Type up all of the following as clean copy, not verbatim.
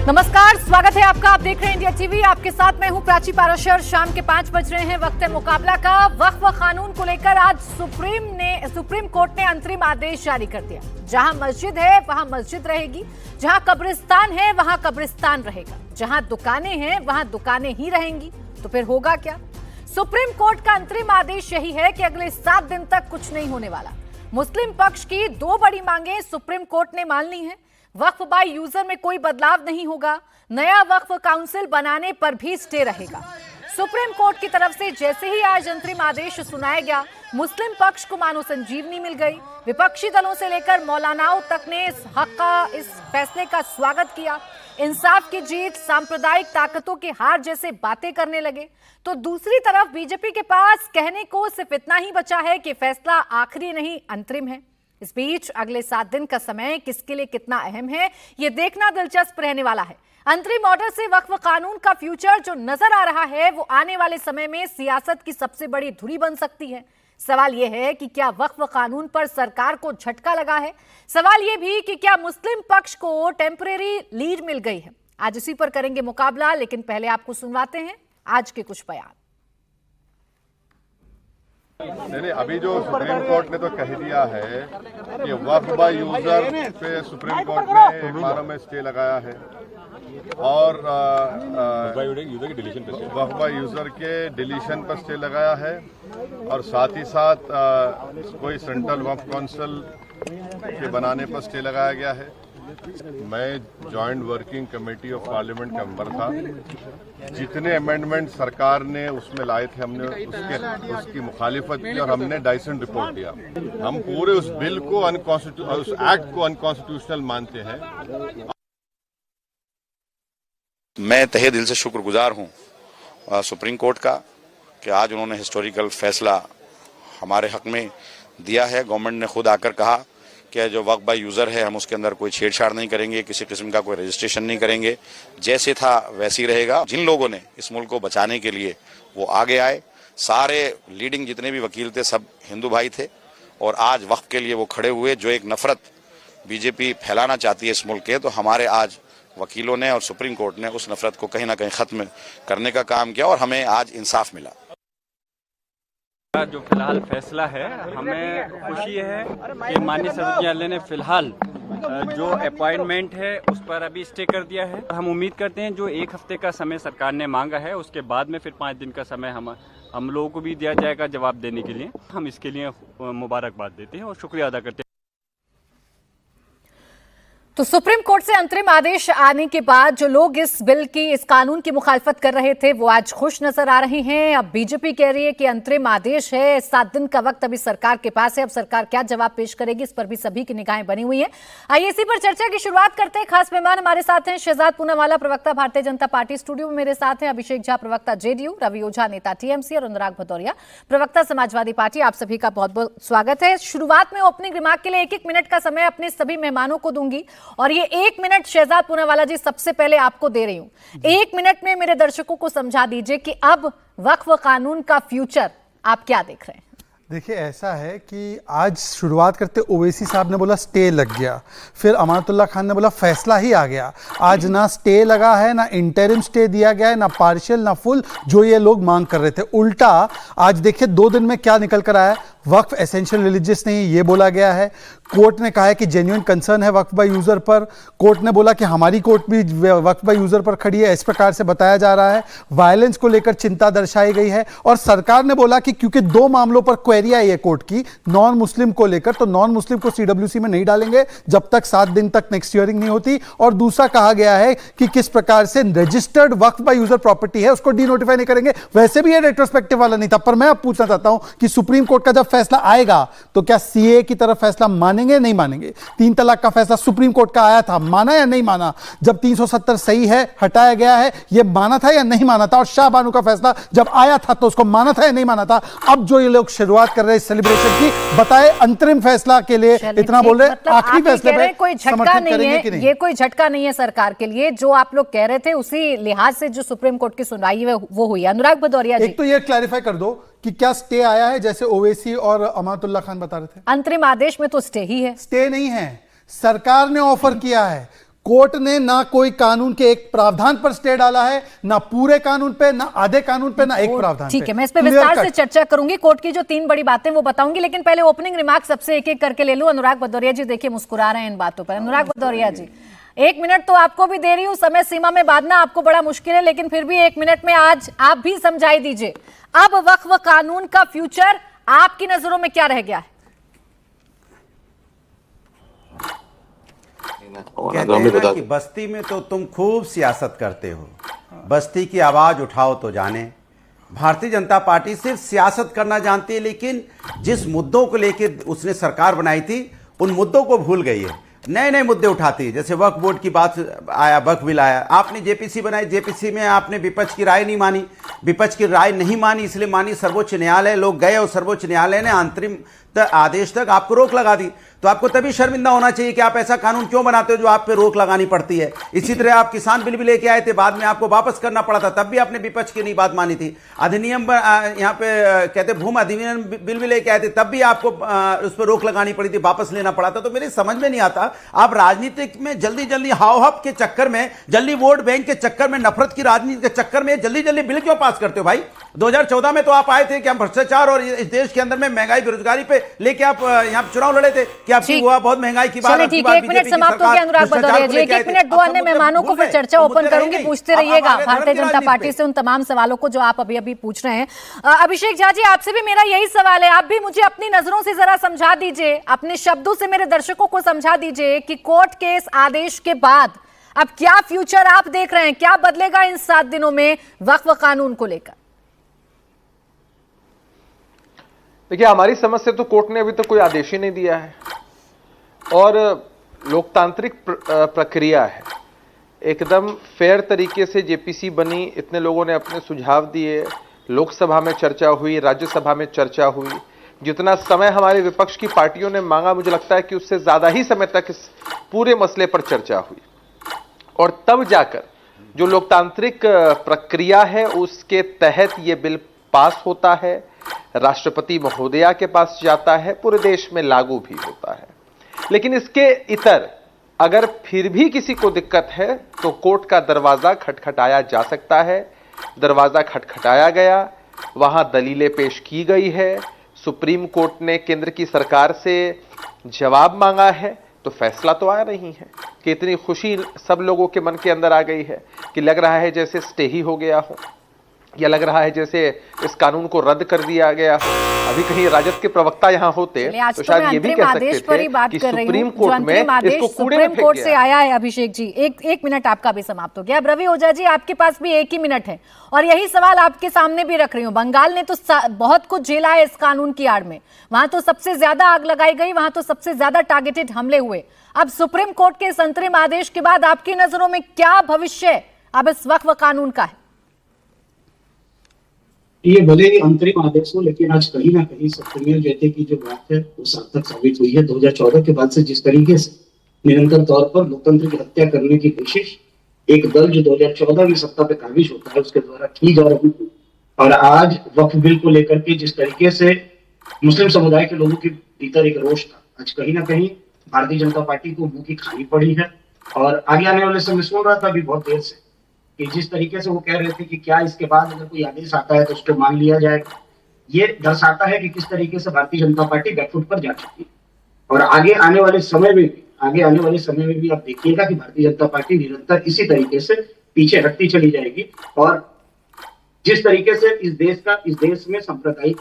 नमस्कार, स्वागत है आपका। आप देख रहे हैं इंडिया टीवी। आपके साथ मैं हूं प्राची पाराशर। शाम के 5 बज रहे हैं। वक्त है मुकाबला का। वक्फ कानून को लेकर आज सुप्रीम कोर्ट ने अंतरिम आदेश जारी कर दिया। जहां मस्जिद है वहां मस्जिद रहेगी, जहां कब्रिस्तान है वहां कब्रिस्तान रहेगा, जहां दुकानें हैं वहां दुकानें ही रहेंगी। तो फिर होगा क्या? सुप्रीम कोर्ट का अंतरिम आदेश यही है कि अगले 7 दिन तक कुछ नहीं होने वाला। मुस्लिम पक्ष की 2 बड़ी मांगें सुप्रीम कोर्ट ने मान ली हैं। वक्फ बाय यूजर में कोई बदलाव नहीं होगा। नया वक्फ काउंसिल बनाने पर भी स्टे रहेगा। सुप्रीम कोर्ट की तरफ से जैसे ही आज अंतरिम आदेश सुनाया गया, मुस्लिम पक्ष को मानो संजीवनी मिल गई। विपक्षी दलों से लेकर मौलानाओं तक ने इस फैसले का स्वागत किया। इंसाफ की जीत, सांप्रदायिक ताकतों की हार जैसे बातें करने लगे। तो दूसरी तरफ बीजेपी के पास कहने को सिर्फ इतना ही बचा है कि फैसला आखिरी नहीं, अंतरिम है। इस बीच अगले 7 दिन का समय किसके लिए कितना अहम है, यह देखना दिलचस्प रहने वाला है। अंतरिम ऑर्डर से वक्फ कानून का फ्यूचर जो नजर आ रहा है, वो आने वाले समय में सियासत की सबसे बड़ी धुरी बन सकती है। सवाल यह है कि क्या वक्फ कानून पर सरकार को झटका लगा है? सवाल यह भी कि क्या मुस्लिम पक्ष को टेम्परेरी लीड मिल गई है? आज इसी पर करेंगे मुकाबला, लेकिन पहले आपको सुनवाते हैं आज के कुछ बयान। नहीं, अभी जो सुप्रीम कोर्ट ने तो कह दिया है कि वक्फ बाय यूजर पे सुप्रीम कोर्ट ने 1 माह में स्टे लगाया है और वक्फ बाय यूजर के डिलीशन पर स्टे लगाया है और साथ ही साथ कोई सेंट्रल वक्फ काउंसिल के बनाने पर स्टे लगाया गया है। मैं joint working committee of parliament का मेंबर था। जितने अमेंडमेंट सरकार ने उसमें लाए थे, हमने उसकी मुखालिफत की और हमने डाइसेंट रिपोर्ट दिया। हम पूरे उस बिल को उस एक्ट को अनकॉन्स्टिट्यूशनल मानते हैं। मैं तहे दिल से शुक्रगुजार हूं सुप्रीम कोर्ट का कि आज उन्होंने हिस्टोरिकल फैसला हमारे हक में दिया है। गवर्नमेंट ने खुद आकर कहा कि जो वक्फ बाय यूज़र है हम उसके अंदर कोई छेड़छाड़ नहीं करेंगे, किसी किस्म का कोई रजिस्ट्रेशन नहीं करेंगे, जैसे था वैसे ही रहेगा। जिन लोगों ने इस मुल्क को बचाने के लिए वो आगे आए, सारे लीडिंग जितने भी वकील थे सब हिंदू भाई थे और आज वक्फ के लिए वो खड़े हुए। जो एक नफरत बीजेपी फैलाना चाहती है इस मुल्क के, तो हमारे आज वकीलों ने और सुप्रीम कोर्ट ने उस नफरत को कहीं ना कहीं ख़त्म करने का काम किया और हमें आज इंसाफ मिला। जो फिलहाल फैसला है, हमें खुशी है कि माननीय सर्वोच्च न्यायालय ने फिलहाल जो अपॉइंटमेंट है उस पर अभी स्टे कर दिया है। हम उम्मीद करते हैं जो 1 हफ्ते का समय सरकार ने मांगा है, उसके बाद में फिर 5 दिन का समय हम लोगों को भी दिया जाएगा जवाब देने के लिए। हम इसके लिए मुबारकबाद देते हैं और शुक्रिया अदा करते हैं। तो सुप्रीम कोर्ट से अंतरिम आदेश आने के बाद जो लोग इस कानून की मुखालफत कर रहे थे वो आज खुश नजर आ रहे हैं। अब बीजेपी कह रही है कि अंतरिम आदेश है, 7 दिन का वक्त अभी सरकार के पास है। अब सरकार क्या जवाब पेश करेगी, इस पर भी सभी की निगाहें बनी हुई हैं। आइए इसी पर चर्चा की शुरुआत करते हैं। खास मेहमान हमारे साथ हैं शहजाद पूनावाला, प्रवक्ता भारतीय जनता पार्टी। स्टूडियो में मेरे साथ हैं अभिषेक झा, प्रवक्ता जेडीयू, रवि ओझा, नेता टीएमसी, और अनुराग भदौरिया, प्रवक्ता समाजवादी पार्टी। आप सभी का बहुत बहुत स्वागत है। शुरुआत में ओपनिंग रिमार्क के लिए 1-1 मिनट का समय अपने सभी मेहमानों को दूंगी और ये 1 मिनट शहजाद पूनावाला जी सबसे पहले आपको दे रही हूं। 1 मिनट में मेरे दर्शकों को समझा दीजिए कि अब वक्फ कानून का फ्यूचर आप क्या देख रहे हैं? देखिए, ऐसा है कि आज शुरुआत करते ओवैसी साहब ने बोला स्टे लग गया, फिर अमानतुल्ला खान ने बोला फैसला ही आ गया। आज ना स्टे लगा है, ना इंटरिम स्टे दिया गया है, ना पार्शियल ना फुल, जो ये लोग मांग कर रहे थे। उल्टा आज देखिए 2 दिन में क्या निकल कर आया। वक्फ एसेंशियल रिलीजियस नहीं, ये बोला गया है। कोर्ट ने कहा है कि जेन्युइन कंसर्न है वक्फ बाय यूजर पर। कोर्ट ने बोला कि हमारी कोर्ट भी वक्फ बाय यूजर पर खड़ी है, इस प्रकार से बताया जा रहा है। वायलेंस को लेकर चिंता दर्शाई गई है और सरकार ने बोला कि क्योंकि 2 मामलों पर क्वेरी आई है कोर्ट की, नॉन मुस्लिम को लेकर, तो नॉन मुस्लिम को सीडब्ल्यूसी में नहीं डालेंगे जब तक 7 दिन तक नेक्स्ट हियरिंग नहीं होती। और दूसरा कहा गया है कि किस प्रकार से registered Waqf by user property है उसको डीनोटिफाई नहीं करेंगे। वैसे भी ये रेट्रोस्पेक्टिव वाला नहीं था, पर मैं अब पूछना चाहता हूं कि सुप्रीम कोर्ट का जब फैसला आएगा तो क्या सीए की तरफ फैसला मानेंगे नहीं मानेंगे? 3 तलाक का फैसला सुप्रीम कोर्ट का आया था, माना या नहीं माना? जब 370 सही है, हटाया गया है, यह माना था या नहीं माना था? और शाहबानू का फैसला जब आया था तो उसको माना था या नहीं माना था? अब जो ये लोग शुरुआत कर रहे हैं सेलिब्रेशन की, बताए अंतरिम फैसला के लिए इतना बोल रहे, मतलब आखिरी फैसले पे कोई झटका नहीं है, ये कोई झटका नहीं है सरकार के लिए। जो आप लोग कह रहे थे उसी लिहाज से जो सुप्रीम कोर्ट की सुनवाई है वो हुई। अनुराग भदौरिया जी, एक तो ये क्लैरिफाई कर दो कि क्या स्टे आया है जैसे ओवैसी और अमानतुल्ला खान बता रहे थे? अंतरिम आदेश में तो स्टे ही है। स्टे नहीं है, सरकार ने ऑफर किया है। कोर्ट ने ना कोई कानून के एक प्रावधान पर स्टे डाला है, ना पूरे कानून पे, ना आधे कानून पे, ना एक प्रावधान पे। ठीक है, मैं इस पे विस्तार से चर्चा करूंगी। कोर्ट की जो 3 बड़ी बातें वो बताऊंगी, लेकिन पहले ओपनिंग रिमार्क सबसे एक एक करके ले लूं। अनुराग भदौरिया जी देखिए मुस्कुरा रहे हैं इन बातों पर। अनुराग भदौरिया जी, 1 मिनट तो आपको भी दे रही हूं, समय सीमा में बांधना आपको बड़ा मुश्किल है, लेकिन फिर भी 1 मिनट में आज आप भी समझाई दीजिए, अब वक्फ कानून का फ्यूचर आपकी नजरों में क्या रह गया है? कहते हैं ना कि बस्ती में तो तुम खूब सियासत करते हो, बस्ती की आवाज उठाओ तो जाने। भारतीय जनता पार्टी सिर्फ सियासत करना जानती है, लेकिन जिस मुद्दों को लेकर उसने सरकार बनाई थी उन मुद्दों को भूल गई है। नए नए मुद्दे उठाती है, जैसे वक्फ बोर्ड की बात आया, वक्फ बिल आया, आपने जेपीसी बनाई, जेपीसी में आपने विपक्ष की राय नहीं मानी, विपक्ष की राय नहीं मानी इसलिए मानी सर्वोच्च न्यायालय, लोग गए और सर्वोच्च न्यायालय ने अंतरिम आदेश तक आपको रोक लगा दी। तो आपको तभी शर्मिंदा होना चाहिए कि आप ऐसा कानून क्यों बनाते हो जो आप पे रोक लगानी पड़ती है। इसी तरह आप किसान बिल भी लेके आए थे, बाद में आपको वापस करना पड़ा था, तब भी आपने विपक्ष की नहीं बात मानी थी। अधिनियम यहाँ पे कहते भूमि अधिनियम बिल भी लेके आए थे, तब भी आपको उस पर रोक लगानी पड़ी थी, वापस लेना पड़ा था। तो मेरी समझ में नहीं आता, आप राजनीतिक में जल्दी जल्दी हाव के चक्कर में, जल्दी वोट बैंक के चक्कर में, नफरत की राजनीति के चक्कर में जल्दी जल्दी बिल क्यों पास करते हो भाई? 2014 में तो आप आए थे कि हम भ्रष्टाचार और इस देश के अंदर में महंगाई बेरोजगारी पे लेके आप यहाँ चुनाव लड़े थे कि आपकी हुआ बहुत महंगाई की बात। ठीक है, 1 मिनट समाप्त हो गया अनुराग भदौरिया जी। 1 मिनट, 2 अन्य मेहमानों को फिर चर्चा ओपन करूंगी, पूछते रहिएगा भारतीय जनता पार्टी से उन तमाम सवालों को जो आप अभी अभी पूछ रहे हैं। अभिषेक झा जी, आपसे भी मेरा यही सवाल है, आप भी मुझे अपनी नजरों से जरा समझा दीजिए, अपने शब्दों से मेरे दर्शकों को समझा दीजिए कि कोर्ट के इस आदेश के बाद अब क्या फ्यूचर आप देख रहे हैं, क्या बदलेगा इन 7 दिनों में वक्फ कानून को लेकर? देखिए, हमारी समझ से तो कोर्ट ने अभी तक कोई आदेश ही नहीं दिया है और लोकतांत्रिक प्रक्रिया है, एकदम फेयर तरीके से जेपीसी बनी, इतने लोगों ने अपने सुझाव दिए, लोकसभा में चर्चा हुई, राज्यसभा में चर्चा हुई, जितना समय हमारे विपक्ष की पार्टियों ने मांगा मुझे लगता है कि उससे ज्यादा ही समय तक इस पूरे मसले पर चर्चा हुई और तब जाकर जो लोकतांत्रिक प्रक्रिया है उसके तहत ये बिल पास होता है, राष्ट्रपति महोदया के पास जाता है, पूरे देश में लागू भी होता है। लेकिन इसके इतर अगर फिर भी किसी को दिक्कत है तो कोर्ट का दरवाजा खटखटाया जा सकता है। दरवाजा खटखटाया गया, वहां दलीलें पेश की गई है, सुप्रीम कोर्ट ने केंद्र की सरकार से जवाब मांगा है, तो फैसला तो आया नहीं है कि इतनी खुशी सब लोगों के मन के अंदर आ गई है कि लग रहा है जैसे स्टे ही हो गया हो, या लग रहा है जैसे इस कानून को रद्द कर दिया गया हो। अभी कहीं राजद के प्रवक्ता यहाँ होते तो शायद ये भी कह सकते थे कि सुप्रीम कोर्ट में इसको कूड़े में फेंक कोर्ट से आया है। अभिषेक जी, एक मिनट आपका भी समाप्त हो गया। अब रवि ओझा जी, आपके पास भी 1 ही मिनट है और यही सवाल आपके सामने भी रख रही हूँ। बंगाल ने तो बहुत कुछ झेला है इस कानून की आड़ में, वहां तो सबसे ज्यादा आग लगाई गई, वहां तो सबसे ज्यादा टारगेटेड हमले हुए। अब सुप्रीम कोर्ट के इस अंतरिम आदेश के बाद आपकी नजरों में क्या भविष्य अब इस वक्फ कानून का है? ये भले ही अंतरिम आदेश हो, लेकिन आज कहीं ना कहीं सप्तमियों जैसे की जो बात है वो सार्थक साबित हुई है। 2014 के बाद से जिस तरीके से निरंतर तौर पर लोकतंत्र की हत्या करने की कोशिश एक दल जो 2014 में सत्ता पे काबिज होता है उसके द्वारा की जा रही थी, और आज वक्फ बिल को लेकर के जिस तरीके से मुस्लिम समुदाय के लोगों के भीतर एक रोष था, आज कहीं ना कहीं भारतीय जनता पार्टी को मुंह की खानी पड़ी है। और आगे आने वाले समय सुन रहा था अभी बहुत देर से कि जिस तरीके से वो कह रहे थे कि क्या इसके बाद अगर कोई आदेश आता है तो उसको मान लिया जाएगा, ये दर्शाता है कि किस तरीके से भारतीय जनता पार्टी बैकफुट पर जा चुकी है। और आगे आने वाले समय में भी आप देखिएगा कि भारतीय जनता पार्टी निरंतर इसी तरीके से पीछे हटती चली जाएगी। और जिस तरीके से इस देश में सांप्रदायिक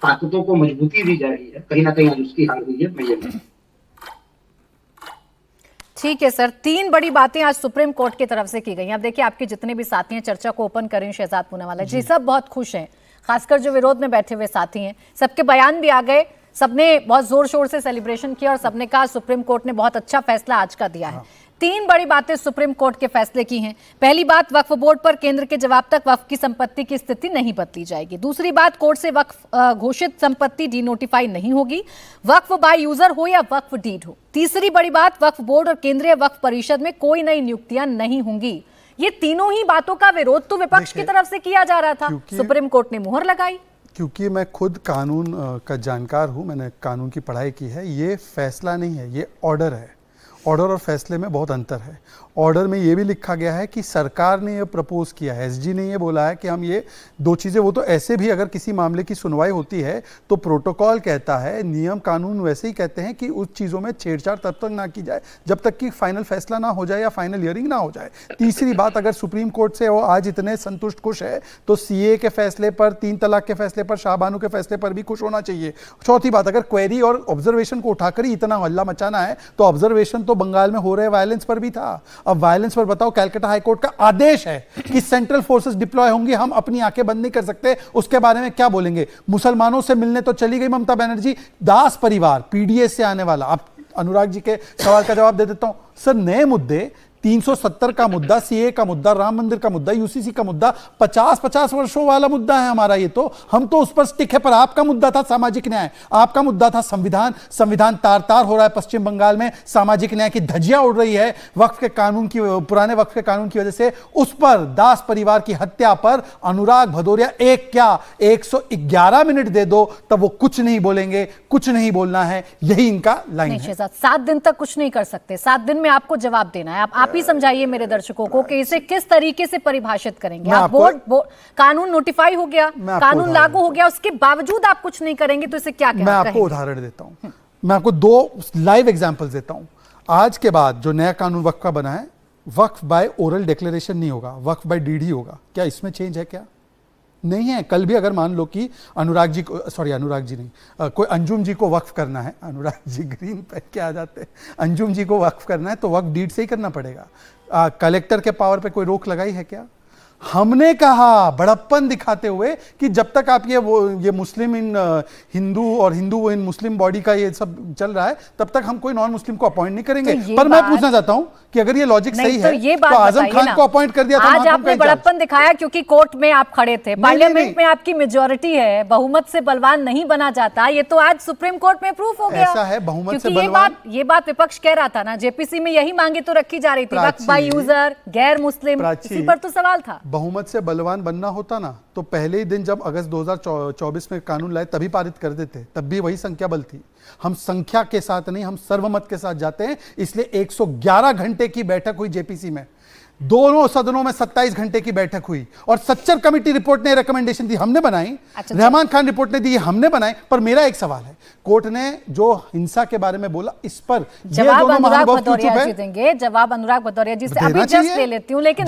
ताकतों को मजबूती दी जा रही है, कहीं ना कहीं आज उसकी हार हुई है। मैं ये ठीक है सर, 3 बड़ी बातें आज सुप्रीम कोर्ट की तरफ से की गई। अब देखिए, आपके जितने भी साथी हैं चर्चा को ओपन करें, शहजाद पूनावाला जी, सब बहुत खुश हैं, खासकर जो विरोध में बैठे हुए साथी हैं, सबके बयान भी आ गए, सबने बहुत जोर शोर से सेलिब्रेशन किया और सबने कहा सुप्रीम कोर्ट ने बहुत अच्छा फैसला आज का दिया है। 3 बड़ी बातें सुप्रीम कोर्ट के फैसले की हैं। पहली बात, वक्फ बोर्ड पर केंद्र के जवाब तक वक्फ की संपत्ति की स्थिति नहीं बदली जाएगी। दूसरी बात, कोर्ट से वक्फ घोषित संपत्ति डिनोटिफाई नहीं होगी, वक्फ बाय यूजर हो या वक्फ डीड हो। तीसरी बड़ी बात, वक्फ बोर्ड और केंद्रीय वक्फ परिषद में कोई नई नियुक्तियां नहीं होंगी। ये तीनों ही बातों का विरोध तो विपक्ष की तरफ से किया जा रहा था, सुप्रीम कोर्ट ने मुहर लगाई। क्योंकि मैं खुद कानून का जानकार हूं, मैंने कानून की पढ़ाई की है, ये फैसला नहीं है, ये ऑर्डर है। ऑर्डर और फैसले में बहुत अंतर है। ऑर्डर में ये भी लिखा गया है कि सरकार ने ये प्रपोज किया है, एसजी ने ये बोला है कि हम ये दो चीज़ें, वो तो ऐसे भी अगर किसी मामले की सुनवाई होती है तो प्रोटोकॉल कहता है, नियम कानून वैसे ही कहते हैं कि उस चीज़ों में छेड़छाड़ तब तक ना की जाए जब तक कि फाइनल फैसला ना हो जाए या फाइनल हियरिंग ना हो जाए। तीसरी बात, अगर सुप्रीम कोर्ट से वो आज इतने संतुष्ट खुश है तो सीए के फैसले पर, 3 तलाक के फैसले पर, शाहबानू के फैसले पर भी खुश होना चाहिए। चौथी बात, अगर क्वेरी और ऑब्जर्वेशन को उठाकर ही इतना हल्ला मचाना है तो ऑब्जर्वेशन तो बंगाल में हो रहे वायलेंस पर भी था। अब वायलेंस पर बताओ, कैलकाटा हाईकोर्ट का आदेश है कि सेंट्रल फोर्सेस डिप्लॉय होंगी, हम अपनी आंखें बंद नहीं कर सकते, उसके बारे में क्या बोलेंगे? मुसलमानों से मिलने तो चली गई ममता बनर्जी, दास परिवार पीडीएस से आने वाला। अब अनुराग जी के सवाल का जवाब दे देता हूं सर। नए मुद्दे, 370 का मुद्दा, सीए का मुद्दा, राम मंदिर का मुद्दा, यूसीसी का मुद्दा, 50 वर्षों वाला मुद्दा है हमारा ये, तो हम तो उस पर स्टिक है। पर आपका मुद्दा था सामाजिक न्याय, आपका मुद्दा था संविधान। संविधान तार तार हो रहा है पश्चिम बंगाल में, सामाजिक न्याय की धज्जियां उड़ रही है वक्फ के कानून की, पुराने वक्फ के कानून की वजह से। उस पर, दास परिवार की हत्या पर अनुराग भदौरिया एक क्या 111 मिनट दे दो तब वो कुछ नहीं बोलेंगे, कुछ नहीं बोलना है, यही इनका लाइन है। 7 दिन तक कुछ नहीं कर सकते, 7 दिन में आपको जवाब देना है। आप ही समझाइए मेरे दर्शकों को कि इसे किस तरीके से परिभाषित करेंगे। आप बोर्ड कानून नोटिफाई हो गया, कानून लागू हो गया, उसके बावजूद आप कुछ नहीं करेंगे तो इसे क्या कहेंगे? मैं आपको उदाहरण देता हूं, मैं आपको 2 लाइव एग्जांपल्स देता हूं। आज के बाद जो नया कानून वक्फ का बना है, वक्फ बाय ओरल डिक्लेरेशन नहीं होगा, वक्फ बाय डीडी होगा। क्या इसमें चेंज है? क्या नहीं है। कल भी अगर मान लो कि अनुराग जी को, सॉरी अनुराग जी नहीं, कोई अंजुम जी को वक्फ करना है, अनुराग जी ग्रीन पे क्या आ जाते हैं, अंजुम जी को वक्फ करना है तो वक्फ डीड से ही करना पड़ेगा। कलेक्टर के पावर पे कोई रोक लगाई है क्या? हमने कहा बड़प्पन दिखाते हुए कि जब तक आप ये मुस्लिम इन हिंदू और हिंदू इन मुस्लिम बॉडी का ये सब चल रहा है तब तक हम कोई नॉन मुस्लिम को अपॉइंट नहीं करेंगे। तो पर मैं पूछना चाहता हूं कि अगर ये लॉजिक सही है तो आजम खान को अपॉइंट कर दिया था। आज आपने बड़प्पन दिखाया क्योंकि कोर्ट में आप खड़े थे, पार्लियामेंट में आपकी मेजोरिटी है, बहुमत से बलवान नहीं बना जाता। ये तो आज सुप्रीम कोर्ट में प्रूफ हो गया। ऐसा है, बहुमत से बलवान। ये बात विपक्ष कह रहा था ना, जेपीसी में यही मांगे तो रखी जा रही थी, वक्फ बाय यूजर, गैर मुस्लिम, इसी पर तो सवाल था। बहुमत से बलवान बनना होता ना तो पहले ही दिन जब अगस्त 2024 में कानून लाए तभी पारित कर देते, तब भी वही संख्या बल थी। हम संख्या के साथ नहीं, हम सर्वमत के साथ जाते हैं। इसलिए 111 घंटे की बैठक हुई जेपीसी में, दोनों सदनों में 27 घंटे की बैठक हुई और सच्चर कमेटी रिपोर्ट ने रिकमेंडेशन दी, हमने बनाई। रहमान खान रिपोर्ट ने दी, हमने बनाई। पर मेरा एक सवाल है, कोर्ट ने जो हिंसा के बारे में बोला, इस पर जवाब अनुराग भदौरिया जी देंगे। जवाब अनुराग भदौरिया जी से अभी जस्ट ले लेती हूँ, लेकिन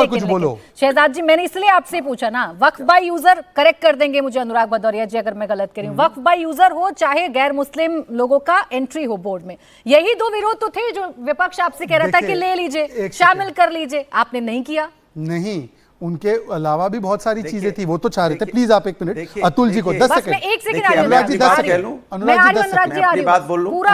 कुछ बोलो शहजाद जी, मैंने इसलिए आपसे पूछा ना, वक्फ बाय यूजर करेक्ट कर देंगे मुझे अनुराग भदौरिया जी अगर मैं गलत करी हूँ। वक्फ बाय यूजर हो चाहे गैर मुस्लिम लोगों का एंट्री हो बोर्ड में, यही 2 विरोध तो थे जो विपक्ष आपसे कह रहा था कि ले लीजिए, शामिल कर लीजिए, आपने नहीं किया। नहीं, उनके अलावा भी बहुत सारी चीजें थी, वो तो चाह रहे थे। प्लीज आप 1 मिनट अतुल जी को 10 सेकंड, एक सेकंड अनुराग जी 10 सेकंड,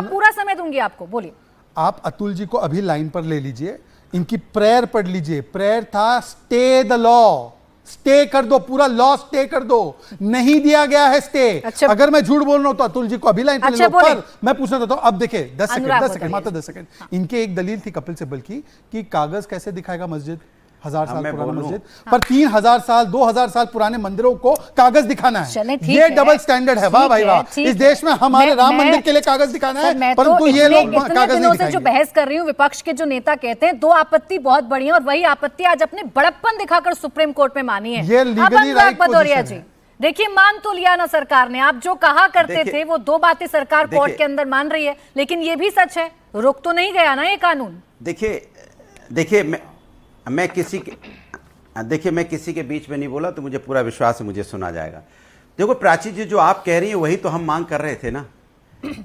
पूरा समय दूंगी आपको, बोलिए। आप अतुल जी को अभी लाइन पर ले लीजिए, इनकी प्रेयर पढ़ लीजिए। प्रेयर था स्टे द लॉ, स्टे कर दो, पूरा लॉ स्टे कर दो। नहीं दिया गया है स्टे। अच्छा, अगर मैं झूठ बोल रहा हूं तो अतुल जी को अभी लाइन पर ले लो। पर मैं पूछना चाहता हूं, अब देखिए 10 सेकंड मात्र 10 सेकंड। इनके एक दलील थी कपिल सिब्बल की कि कागज कैसे दिखाएगा मस्जिद, 1000 साल पुराना मस्जिद, पर 3000 साल 2000 साल पुराने मंदिरों को कागज दिखाना है। ये डबल स्टैंडर्ड है। वाह भाई वाह, इस देश में हमारे राम मंदिर के लिए कागज दिखाना है, परंतु ये लोग कागज नहीं दिखाएंगे। जो बहस कर रही हूँ, विपक्ष के जो नेता कहते हैं 2 आपत्ति बहुत बड़ी है और वही आपत्ति आज अपने बड़प्पन दिखाकर सुप्रीम कोर्ट में मानी है। ये लीगली राइट पोजीशन है। देखिए, मान तो लिया ना सरकार ने, आप जो कहा करते थे वो 2 बातें सरकार कोर्ट के अंदर मान रही है, लेकिन ये भी सच है, रुक तो नहीं गया ना ये कानून। देखिए मैं किसी के बीच में नहीं बोला, तो मुझे पूरा विश्वास है मुझे सुना जाएगा। देखो प्राची जी, जो आप कह रही हैं वही तो हम मांग कर रहे थे ना,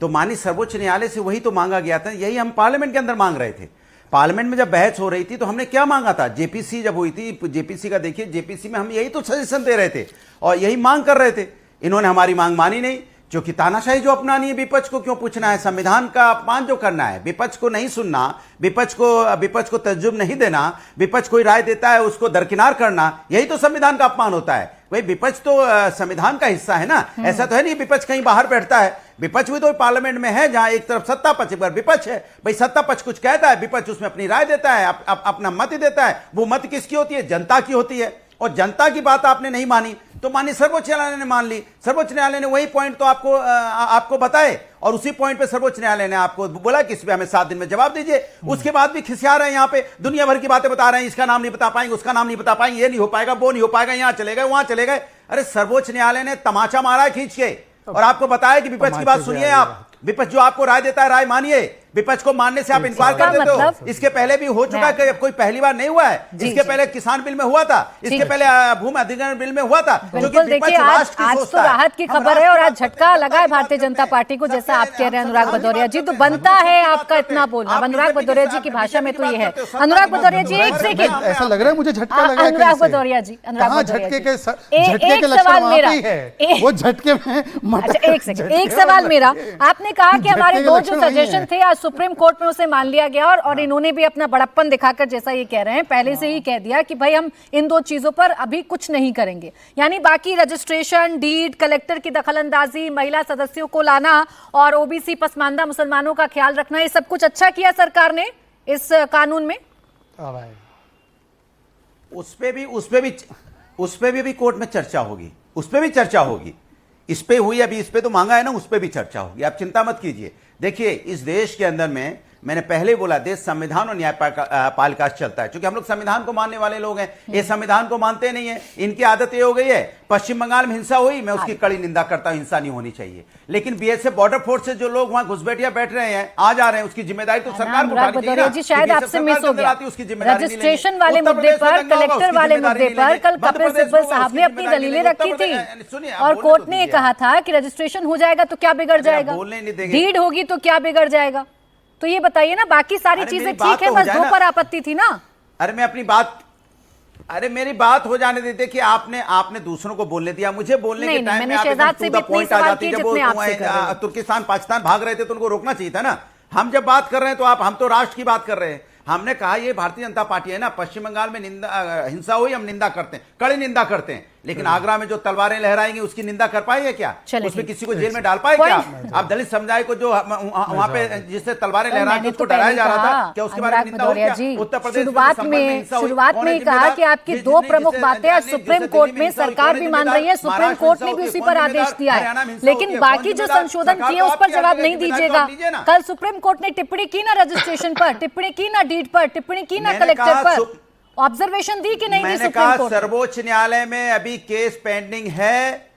तो माननीय सर्वोच्च न्यायालय से वही तो मांगा गया था, यही हम पार्लियामेंट के अंदर मांग रहे थे। पार्लियामेंट में जब बहस हो रही थी तो हमने क्या मांगा था, जेपीसी जब हुई थी, जेपीसी का देखिए, जेपीसी में हम यही तो सजेशन दे रहे थे और यही मांग कर रहे थे। इन्होंने हमारी मांग मानी नहीं, क्योंकि तानाशाही जो अपनानी है, विपक्ष को क्यों पूछना है, संविधान का अपमान जो करना है, विपक्ष को नहीं सुनना, विपक्ष को तजुर्ब नहीं देना, विपक्ष कोई राय देता है उसको दरकिनार करना, यही तो संविधान का अपमान होता है। भाई विपक्ष तो संविधान का हिस्सा है ना, ऐसा तो है नहीं विपक्ष कहीं बाहर बैठता है। विपक्ष भी तो पार्लियामेंट में है, जहां एक तरफ सत्ता पक्ष, एक बार विपक्ष है। भाई सत्ता पक्ष कुछ कहता है, विपक्ष उसमें अपनी राय देता है, अपना मत देता है। वो मत किसकी होती है? जनता की होती है। और जनता की बात आपने नहीं मानी तो माननीय सर्वोच्च न्यायालय ने मान ली। सर्वोच्च न्यायालय ने वही पॉइंट तो आपको बताए और उसी पॉइंट पे सर्वोच्च न्यायालय ने आपको बोला कि इस पे हमें 7 दिन में जवाब दीजिए। उसके बाद भी खिसिया रहे हैं, यहाँ पे दुनिया भर की बातें बता रहे हैं, इसका नाम नहीं बता पाएंगे, उसका नाम नहीं बता पाएंगे, ये नहीं हो पाएगा, वो नहीं हो पाएगा, यहाँ चले गए, वहां चले गए। अरे सर्वोच्च न्यायालय ने तमाचा मारा है खींच के और आपको बताया कि विपक्ष की बात सुनिए, आप विपक्ष जो आपको राय देता है राय मानिए, विपक्ष को मानने से आप इनकार कर देते हो। इसके पहले भी हो चुका है, कोई पहली बार नहीं हुआ है। इसके पहले किसान बिल में हुआ था, इसके पहले भूमि अधिग्रहण बिल में हुआ था। बिल्कुल, देखिए आज तो राहत की खबर है और आज झटका लगा है भारतीय जनता पार्टी को, जैसा आप कह रहे हैं अनुराग भदौरिया जी, तो बनता है आपका इतना बोलना। अनुराग भदौरिया जी की भाषा में तो ये है। अनुराग भदौरिया जी एक सेकंड, ऐसा लग रहा है मुझे झटका लगा है। अनुराग भदौरिया जी, झटके के लक्षण वहां पे है, वो झटके में। एक सवाल मेरा, आपने कहा कि हमारे दो जो सजेशन थे आज सुप्रीम कोर्ट में उसे मान लिया गया और इन्होंने भी अपना बड़प्पन दिखाकर, जैसा ये कह रहे हैं, पहले से ही कह दिया कि भाई हम इन दो चीजों पर अभी कुछ नहीं करेंगे। यानी बाकी रजिस्ट्रेशन, डीड, कलेक्टर की दखलंदाजी, महिला सदस्यों को लाना और ओबीसी पसमानदा मुसलमानों का ख्याल रखना, ये सब कुछ अच्छा किया सरकार ने इस कानून में। उस पे भी कोर्ट में चर्चा होगी, उस पे भी चर्चा होगी। इस पे हुई, अभी इस पे तो मांगा है ना, उस पे भी चर्चा होगी, आप चिंता मत कीजिए। देखिए इस देश के अंदर में, मैंने पहले बोला, देश संविधान और न्यायपालिका से चलता है। क्योंकि हम लोग संविधान को मानने वाले लोग हैं, ये संविधान को मानते नहीं है। इनकी आदत ये हो गई है, पश्चिम बंगाल में हिंसा हुई, मैं उसकी कड़ी निंदा करता हूं, हिंसा नहीं होनी चाहिए। लेकिन बीएसएफ बॉर्डर फोर्स से जो लोग वहां घुसपैठिया बैठ रहे हैं, आ जा रहे हैं, उसकी जिम्मेदारी तो सरकार को उठानी चाहिए ना। जी शायद आपसे मिस हो गया, रजिस्ट्रेशन वाले मुद्दे पर, कलेक्टर वाले मुद्दे पर कल कपिल सिब्बल साहब ने अपनी दलीलें रखी थी और कोर्ट ने कहा था कि रजिस्ट्रेशन हो जाएगा तो क्या बिगड़ जाएगा, डीड होगी तो क्या बिगड़ जाएगा। तो ये बताइए ना, बाकी सारी चीजें ठीक है, बस दो पर आपत्ति थी ना। अरे मेरी बात हो जाने देते कि आपने दूसरों को बोलने दिया, मुझे बोलने के टाइम में आप एकदम टू द पॉइंट आ जाती है। जब तुर्किस्तान पाकिस्तान भाग रहे थे तो उनको रोकना चाहिए था ना। हम जब बात कर रहे हैं तो हम तो राष्ट्र की बात कर रहे हैं। हमने कहा ये भारतीय जनता पार्टी है ना, पश्चिम बंगाल में हिंसा हुई, हम निंदा करते हैं, कड़ी निंदा करते हैं। लेकिन आगरा में जो तलवारें लहराएंगे उसकी निंदा कर पाएंगे क्या? उसमें किसी को जेल में डाल पाए क्या? आप दलित समुदाय को जो वहां पे जिससे तलवारें लहरा के उसको डराया जा रहा था, क्या उसके बारे में निंदा हो क्या? उत्तर प्रदेश शुरुआत में कहा कि आपकी दो प्रमुख बातें आज सुप्रीम कोर्ट में सरकार भी मान रही है, सुप्रीम कोर्ट ने भी उसी पर आदेश दिया है। लेकिन बाकी जो संशोधन किए उस पर जवाब नहीं दीजिएगा। कल सुप्रीम कोर्ट ने टिप्पणी की ना रजिस्ट्रेशन पर, टिप्पणी की ना डीड पर, टिप्पणी की ना कलेक्टर पर, ऑब्जर्वेशन दी कि नहीं दी सुप्रीम कोर्ट? मैंने कहा सर्वोच्च न्यायालय में अभी केस पेंडिंग है।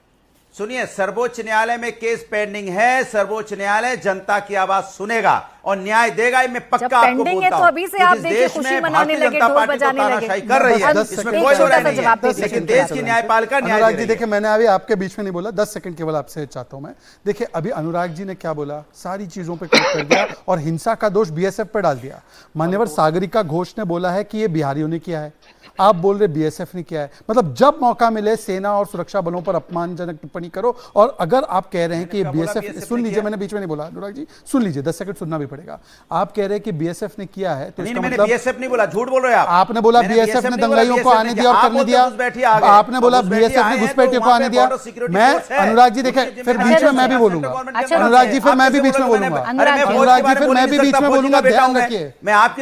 सुनिए, सर्वोच्च न्यायालय में केस पेंडिंग है। सर्वोच्च न्यायालय जनता की आवाज सुनेगा और न्याय देगा, मैं पक्का आपको बोलता हूं। तो अभी से आप देखिए खुशी मनाने लगे, ढोल बजाने लगे, कर रही है, इसमें कोई दो राय नहीं है। लेकिन देश की न्यायपालिका अनुराग जी देखिए, मैंने अभी आपके बीच में नहीं बोला, 10 सेकंड केवल आपसे चाहता हूं मैं। देखिए अभी अनुराग जी ने क्या बोला, सारी चीजों पे क्लिक कर दिया और हिंसा का दोष बीएसएफ पे डाल दिया। मान्यवर सागरिका घोष ने बोला है कि ये बिहारियों ने किया है, आप बोल रहे बीएसएफ ने किया है। मतलब जब मौका मिले सेना और सुरक्षा बलों पर अपमानजनक टिप्पणी करो। और अगर आप कह रहे हैं कि ये बीएसएफ, सुन लीजिए, मैंने बीच में नहीं बोला अनुराग जी, सुन लीजिए, 10 सेकंड सुनना भी पड़ेगा। आप कह रहे हैं कि बीएसएफ ने किया है तो इसका मतलब बीएसएफ नहीं बोला, झूठ बोल रहे हैं आप। आपने बोला बीएसएफ ने दंगाइयों को आने दिया और करने दिया, आपने बोला बीएसएफ ने घुसपैठियों को आने दिया। मैं अनुराग जी देखे, फिर बीच में मैं भी बोलूंगा, अनुराग जी फिर मैं भी बीच में बोलूंगा, अनुराग जी फिर मैं भी बीच में बोलूंगा, ध्यान रखिए,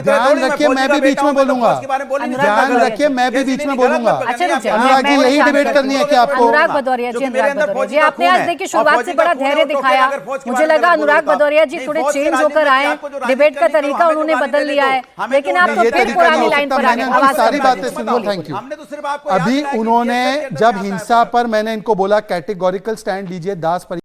ध्यान रखिए, मैं भी बीच में बोलूंगा, ध्यान रखिए, मैं भी बीच में बोलूंगा। अनुराग जी यही डिबेट करनी है क्या आपको? अनुराग भदौरिया जी, आपने आज देखिए शुरुआत से बड़ा धैर्य दिखाया। मुझे लगा अनुराग भदौरिया जी थोड़े चेंज होकर आए, डिबेट का तरीका उन्होंने बदल लिया है, लेकिन आप तो फिर पुरानी लाइन पर आ गए। सारी बातें सुनो, थैंक यू। अभी उन्होंने जब हिंसा पर मैंने इनको बोला कैटेगोरिकल स्टैंड लीजिए, दास